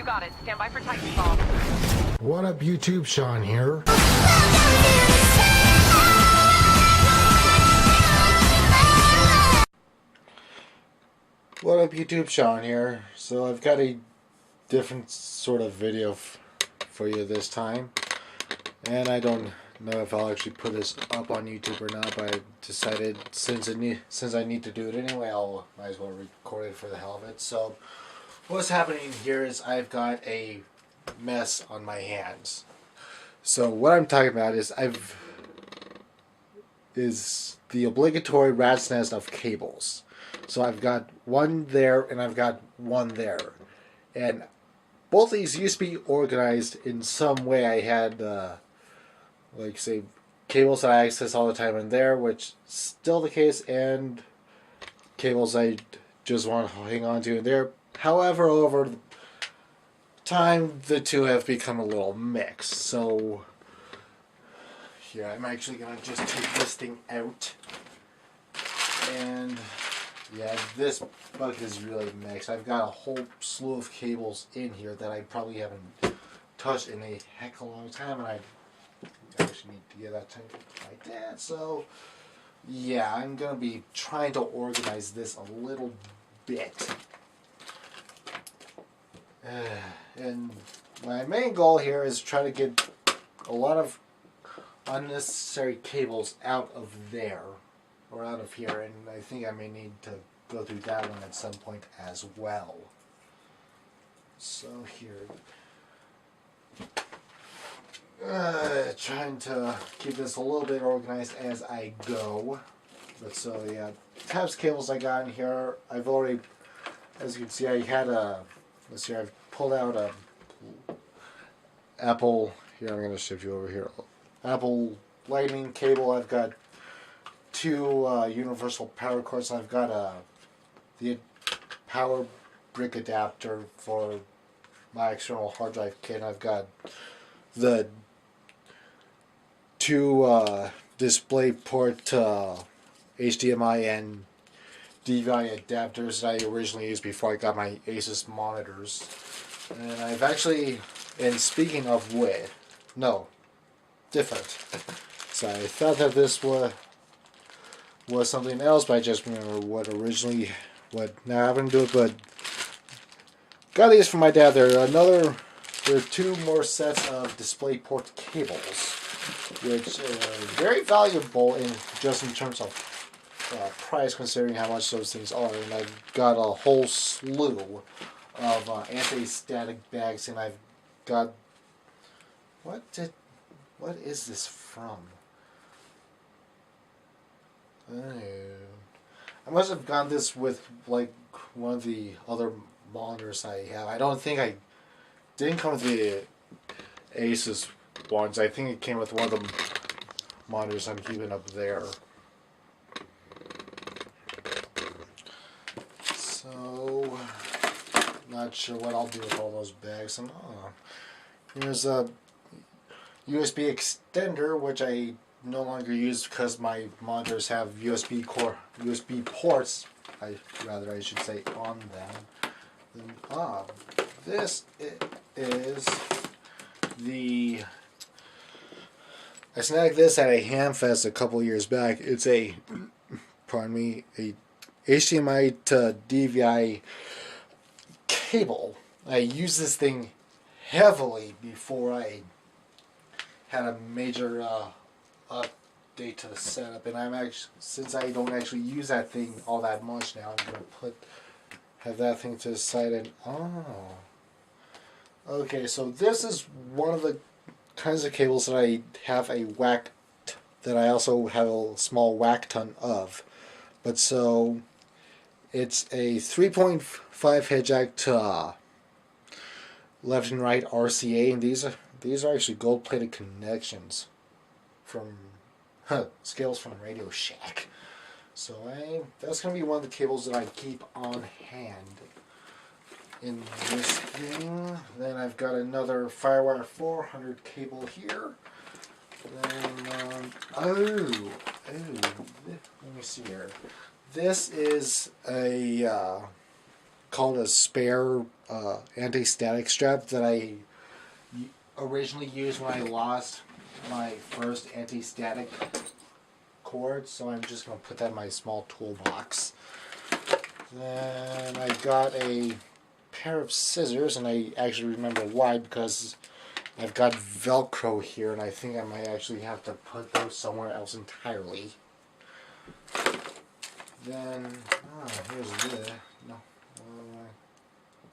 You got it. Stand by for Titanfall. What up, YouTube? Sean here. What up, YouTube? Sean here. So I've got a different sort of video for you this time, and I don't know if I'll actually put this up on YouTube or not, but I decided since I need to do it anyway, might as well record it for the hell of it. So what's happening here is I've got a mess on my hands. So what I'm talking about is the obligatory rat's nest of cables. So I've got one there and I've got one there, and both these used to be organized in some way. I had like say cables that I access all the time in there, which is still the case, and cables I just want to hang on to in there. However, over time the two have become a little mixed. So here I'm actually gonna just take this thing out, and yeah, this bucket is really mixed. I've got a whole slew of cables in here that I probably haven't touched in a heck of a long time, and I actually need to get that tight like that. So yeah, I'm gonna be trying to organize this a little bit. And my main goal here is try to get a lot of unnecessary cables out of there, or out of here, and I think I may need to go through that one at some point as well. So here, trying to keep this a little bit organized as I go. But so yeah, types of cables I got in here, I've already, as you can see, I had let's see, I've pulled out a Apple, here I'm going to shift you over here, Apple lightning cable. I've got two universal power cords. I've got the power brick adapter for my external hard drive kit. I've got the two display port HDMI and DVI adapters that I originally used before I got my Asus monitors. And I've actually, and speaking of which, no, different. So I thought that this was something else, but I just remember what now I haven't do it, but got these from my dad. There are two more sets of display port cables, which are very valuable in terms of price, considering how much those things are. And I've got a whole slew of anti-static bags, and I've got what is this from? I must have gotten this with like one of the other monitors I have. I don't think I didn't come with the Asus ones. I think it came with one of the monitors I'm keeping up there. So not sure what I'll do with all those bags. And here's a USB extender, which I no longer use because my monitors have USB ports, I should say, on them. And, this is the, I snagged this at a Hamfest a couple years back. It's a, pardon me, a HDMI to DVI cable. I used this thing heavily before I had a major update to the setup, and I'm actually, since I don't actually use that thing all that much now, I'm gonna have that thing to the side. And okay, so this is one of the kinds of cables that I have that I also have a small whack ton of. But so it's a 3.5 head jack to left and right RCA, and these are actually gold-plated connections from scales from Radio Shack. So that's gonna be one of the cables that I keep on hand in this thing. Then I've got another Firewire 400 cable here. Then let me see here. This is a called a spare anti-static strap that I originally used when I lost my first anti-static cord. So I'm just going to put that in my small toolbox. Then I got a pair of scissors, and I actually remember why, because I've got Velcro here, and I think I might actually have to put those somewhere else entirely. Then, here's this. No.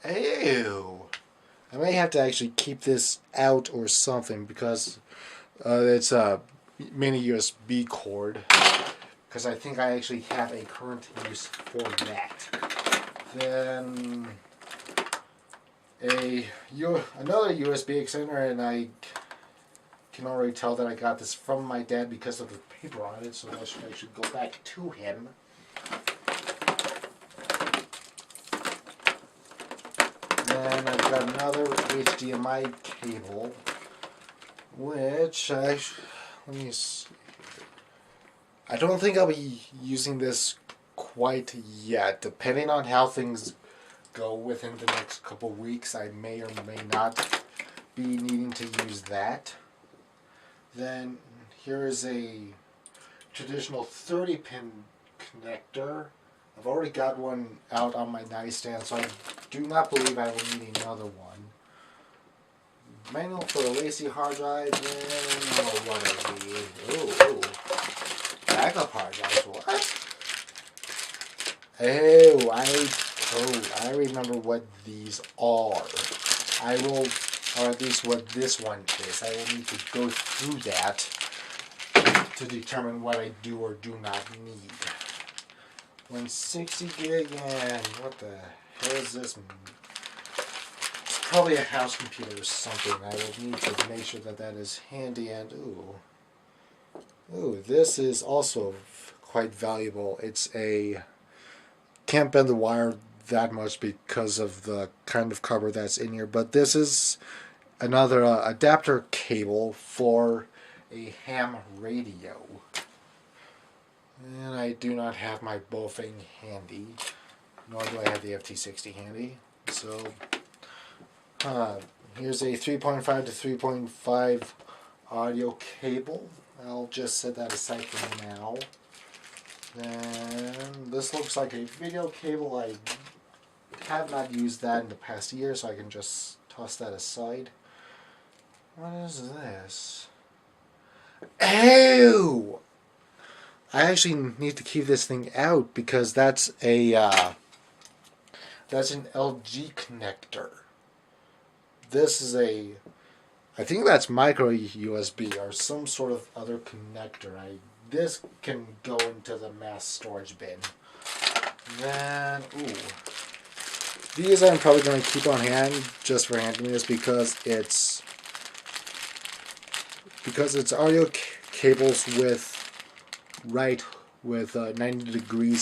Ew! I may have to actually keep this out or something, because it's a mini USB cord. Because I think I actually have a current use for that. Then another USB extender, and I can already tell that I got this from my dad because of the paper on it, so I should go back to him. Then I've got another HDMI cable, which let me see. I don't think I'll be using this quite yet. Depending on how things go within the next couple weeks, I may or may not be needing to use that. Then here is a traditional 30-pin connector. I've already got one out on my nightstand, so I do not believe I will need another one. Manual for a lacy hard drive, and I don't know what I need. Ooh. Backup hard drives, what? I remember what these are. Or at least what this one is. I will need to go through that to determine what I do or do not need. 160 gig, and what the hell is this? It's probably a house computer or something. I will need to make sure that that is handy, and ooh, this is also quite valuable. Can't bend the wire that much because of the kind of cover that's in here, but this is another adapter cable for a ham radio. And I do not have my Bofeng handy, nor do I have the FT60 handy. So, here's a 3.5 to 3.5 audio cable. I'll just set that aside for now. Then this looks like a video cable. I have not used that in the past year, so I can just toss that aside. What is this? Ew! I actually need to keep this thing out because that's an LG connector. This is I think that's micro USB or some sort of other connector. This can go into the mass storage bin. Then, these I'm probably going to keep on hand just for handling this because it's audio cables with 90 degree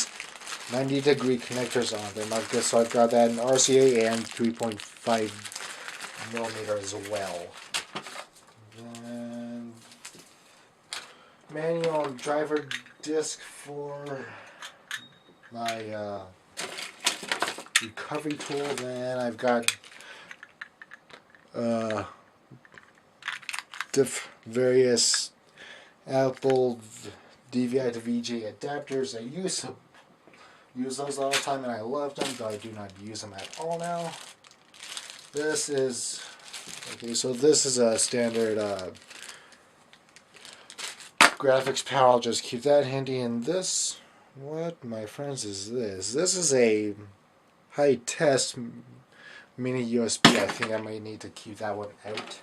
connectors on them. So I've got that in RCA and 3.5 millimeter as well. Then manual driver disc for my recovery tool. Then I've got various Apple DVI to VJ adapters. I used to use those all the time and I loved them, though I do not use them at all now. This is a standard graphics power. I'll just keep that handy. And this, what, my friends, is this? This is a high test mini USB. I think I may need to keep that one out.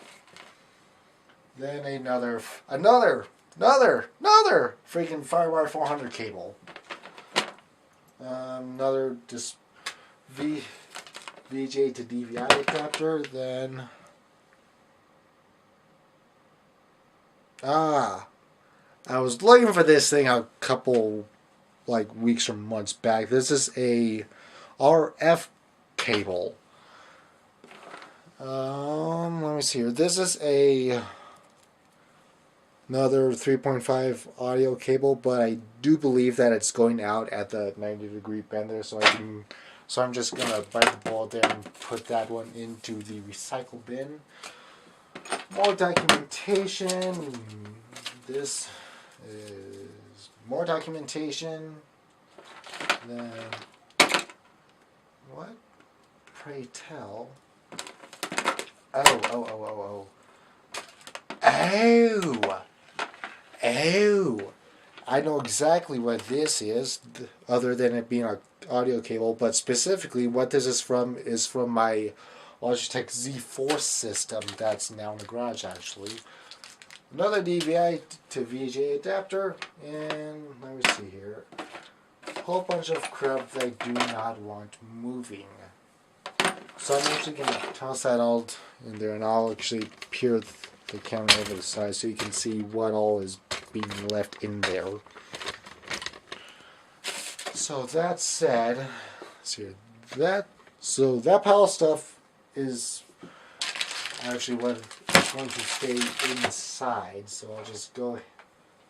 Then another freaking FireWire 400 cable. Another VJ to DVI adapter. Then I was looking for this thing a couple weeks or months back. This is a RF cable. Let me see here. This is another 3.5 audio cable, but I do believe that it's going out at the 90 degree bend there, so So I'm just going to bite the bullet there and put that one into the recycle bin. More documentation. This is more documentation. Then, what? Pray tell. Oh. I know exactly what this is, other than it being an audio cable, but specifically what this is from my Logitech Z4 system that's now in the garage, actually. Another DVI to VGA adapter, and let me see here. A whole bunch of crap that I do not want moving. So I'm actually going to toss that all in there, and I'll actually peer the camera over the side so you can see what all is being left in there. So that said, that pile of stuff is actually what is going to stay inside. So I'll just go.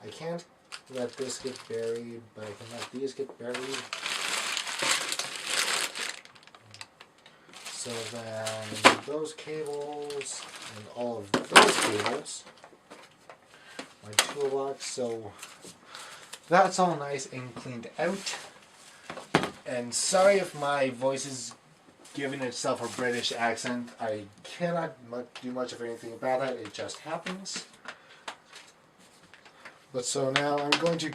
I can't let this get buried, but I can let these get buried. So then those cables and all of those cables, my toolbox. So that's all nice and cleaned out. And sorry if my voice is giving itself a British accent. I cannot do much of anything about that. It just happens. But so now I'm going to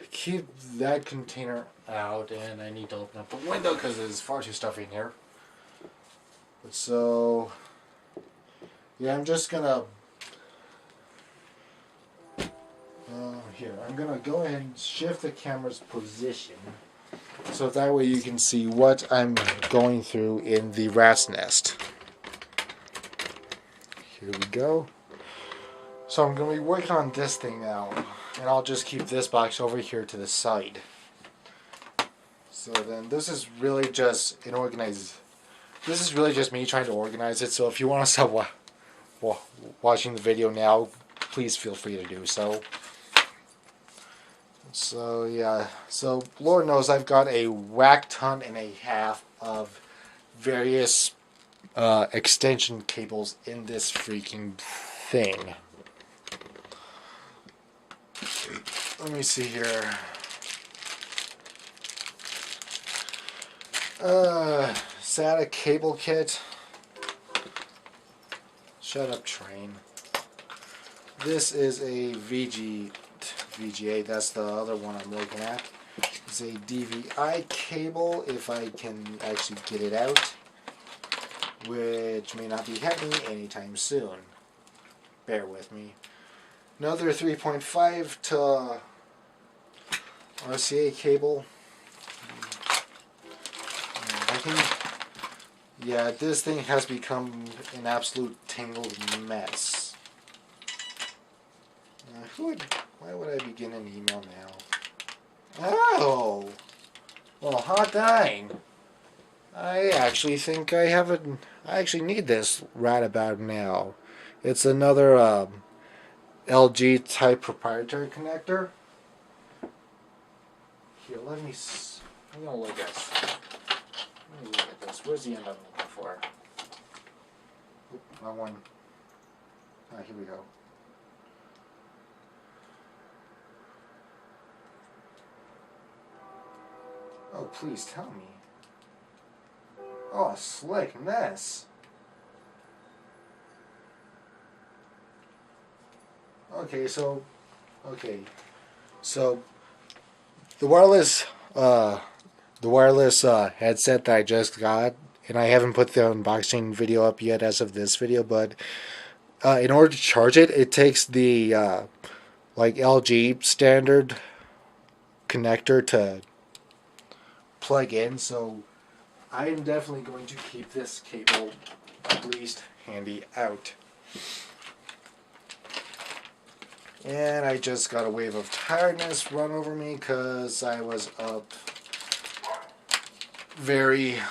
keep that container out, and I need to open up the window because there's far too stuffy in here. But so, yeah, I'm just gonna I'm gonna go ahead and shift the camera's position so that way you can see what I'm going through in the rat's nest. Here we go. So I'm gonna be working on this thing now, and I'll just keep this box over here to the side. So then this is really just an organized. This is really just me trying to organize it. So if you want to stop watching the video now, please feel free to do so. So yeah, so Lord knows I've got a whack ton and a half of various extension cables in this freaking thing. Let me see here. SATA cable kit. Shut up, train. This is a VGA, that's the other one I'm looking at. It's a DVI cable, if I can actually get it out, which may not be happening anytime soon. Bear with me. Another 3.5 to RCA cable. Yeah, this thing has become an absolute tangled mess. Why would I begin an email now? Oh! Well, hot dang. I actually think I actually need this right about now. It's another LG type proprietary connector. Here, I'm gonna look at this. Let me look at this. Where's the end I'm looking for? Oop, wrong one. Ah, here we go. Oh, please tell me. Oh, a slick mess. Okay, so the wireless headset that I just got, and I haven't put the unboxing video up yet as of this video, but in order to charge it, it takes the like LG standard connector to plug in, so I am definitely going to keep this cable at least handy out. And I just got a wave of tiredness run over me because I was up very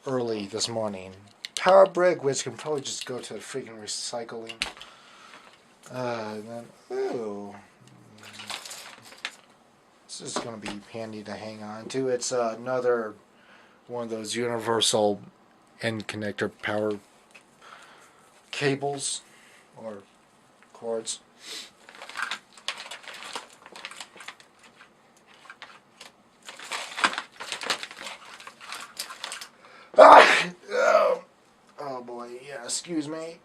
early this morning. Power brick, which can probably just go to freaking recycling. And then, ooh. This is going to be handy to hang on to. It's another one of those universal end connector power cables or cords. Oh boy, yeah, excuse me.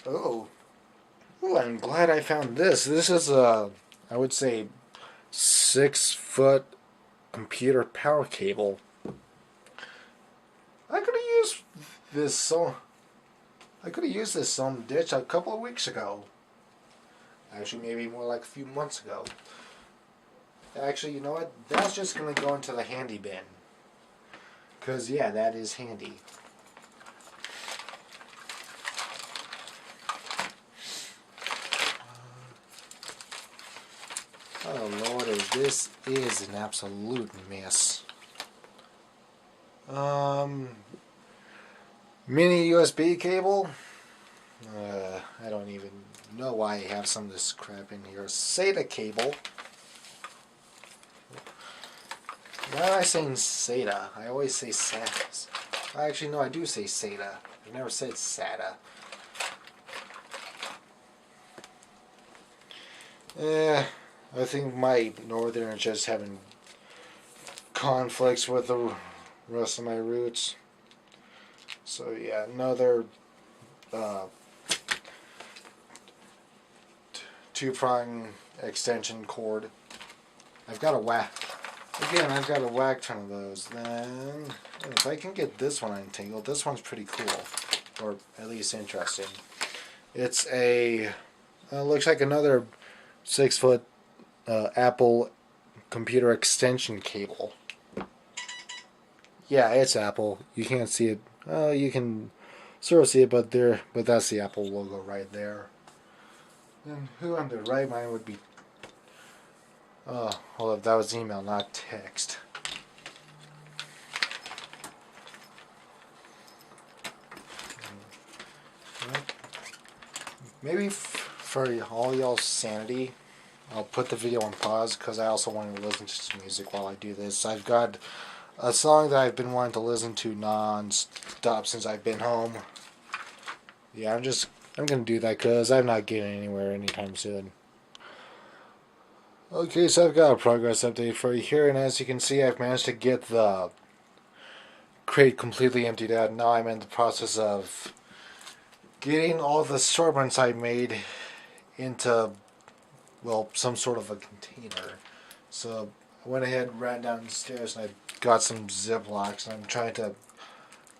Oh. Oh, I'm glad I found this. This is a, I would say, 6-foot computer power cable. I could have used this some ditch a couple of weeks ago. Actually, maybe more like a few months ago. Actually, you know what? That's just gonna go into the handy bin. 'Cause yeah, that is handy. Oh lordy, this is an absolute mess. Mini USB cable. I don't even know why I have some of this crap in here. SATA cable. Why am I saying SATA? I always say SATA. Actually, no, I do say SATA. I've never said SATA. I think my northern is just having conflicts with the rest of my roots. So yeah, another two-prong extension cord. I've got a whack. Again, I've got a whack ton of those. Then, if I can get this one untangled, this one's pretty cool, or at least interesting. It's a looks like another 6-foot Apple computer extension cable. Yeah, it's Apple. You can't see it. You can sort of see it, but that's the Apple logo right there. And who on the right mind would be? Oh, hold up, that was email, not text. Maybe for all y'all's sanity, I'll put the video on pause because I also want to listen to some music while I do this. I've got a song that I've been wanting to listen to non-stop since I've been home. Yeah, I'm gonna do that because I'm not getting anywhere anytime soon. Okay, so I've got a progress update for you here, and as you can see, I've managed to get the crate completely emptied out. Now I'm in the process of getting all the assortments I made into, well, some sort of a container. So I went ahead, ran downstairs, and I got some Ziplocs, and I'm trying to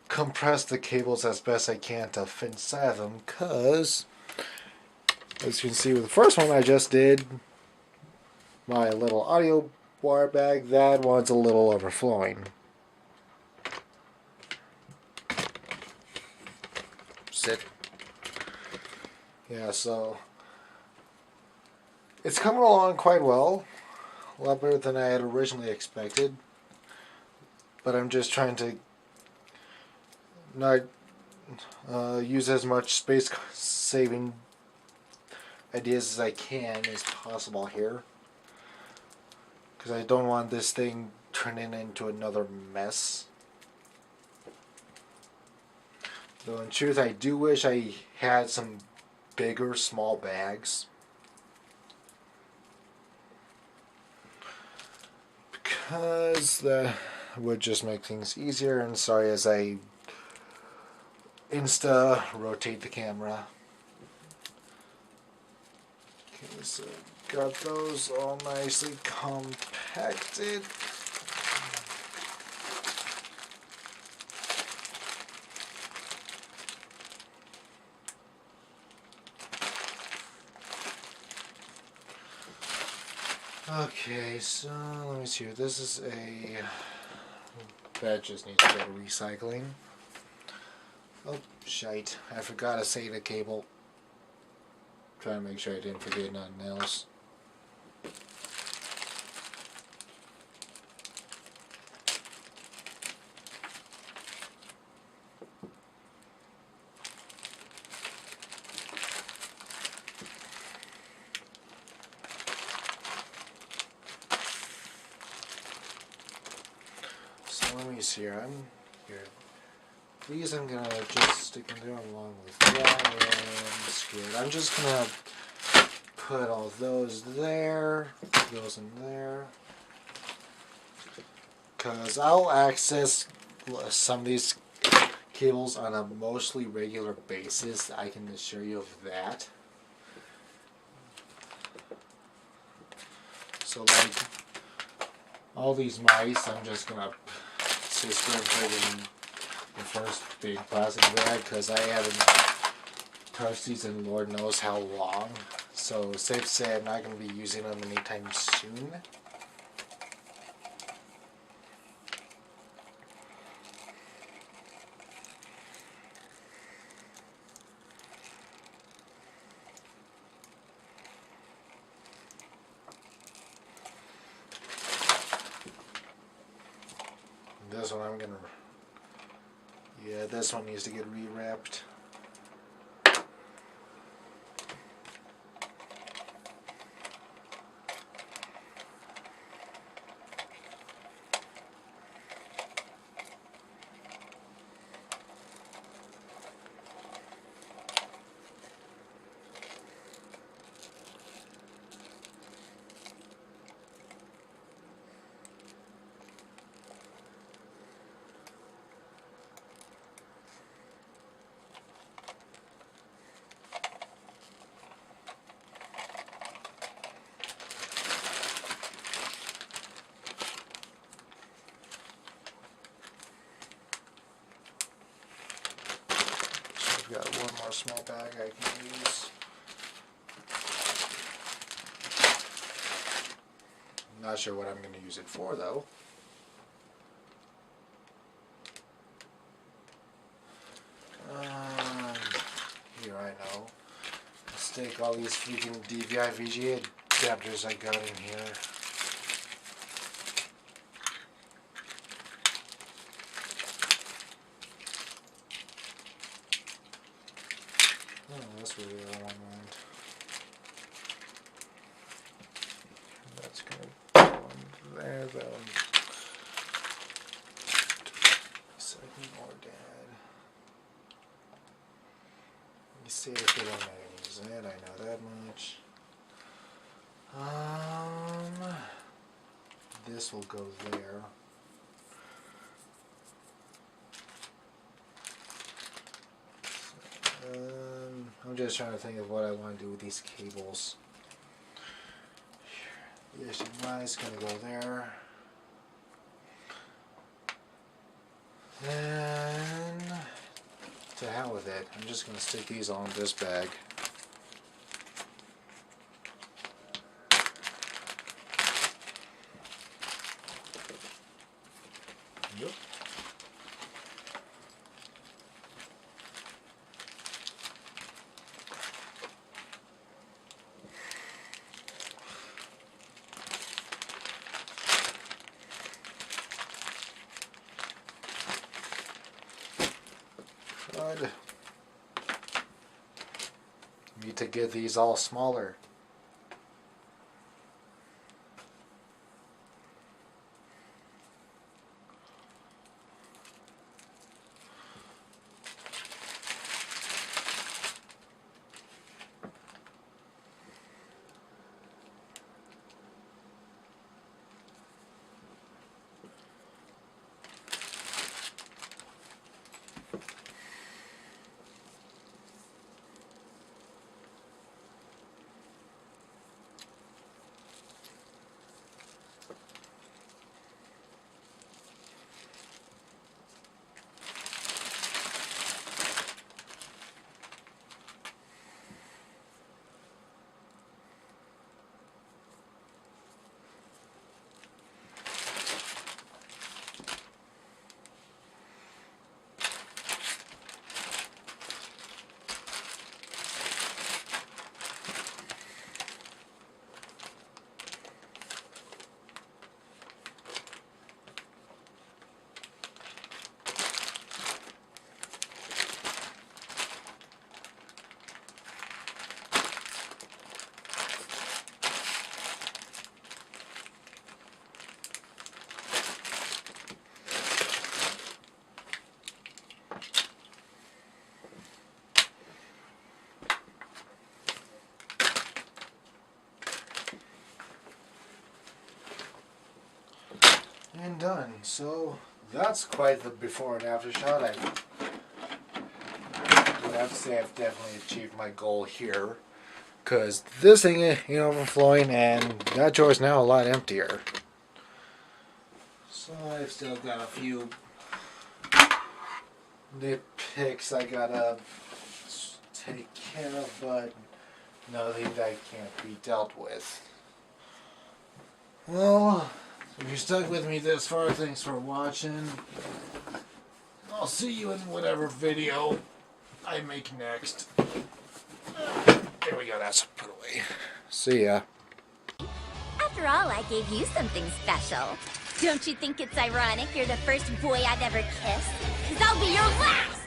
compress the cables as best I can to fit inside them, because as you can see with the first one I just did, my little audio wire bag, that one's a little overflowing. Sit. Yeah, so it's coming along quite well. A lot better than I had originally expected. But I'm just trying to not use as much space saving ideas as I can as possible here. Because I don't want this thing turning into another mess. Though in truth, I do wish I had some bigger, small bags. Because that would just make things easier. And sorry as I rotate the camera. Okay, so got those all nicely compacted. Okay, so let me see here. This is that just needs to go to recycling. Oh, shite. I forgot a SATA cable. Trying to make sure I didn't forget nothing else. So let me me see here. These I'm gonna just stick in there along with that, and scared. I'm just gonna put all those there, those in there, because I'll access some of these cables on a mostly regular basis. I can assure you of that. So like all these mice, I'm just gonna just go and put it in the first big plastic bag because I haven't touched these in Lord knows how long. So safe to say I'm not going to be using them anytime soon. This one I'm going to... Yeah, this one needs to get rewrapped. I've got one more small bag I can use. I'm not sure what I'm going to use it for though. Here I know. Let's take all these freaking DVI VGA adapters I got in here. Oh, that's really the other one went. That's gonna go on there though. Second or dad. Let me see if we don't have any use it. I know that much. This will go there. I'm just trying to think of what I want to do with these cables. The HDMI is going to go there. Then, to hell with it. I'm just going to stick these all in this bag. Yep. Good. Need to get these all smaller. undone. So that's quite the before and after shot. I would have to say I've definitely achieved my goal here. Because this thing ain't overflowing and that drawer is now a lot emptier. So I've still got a few nitpicks I gotta take care of, but nothing that can't be dealt with. Well, if you stuck with me this far, thanks for watching. I'll see you in whatever video I make next. There we go, that's put away. See ya. After all, I gave you something special. Don't you think it's ironic you're the first boy I've ever kissed? 'Cause I'll be your last!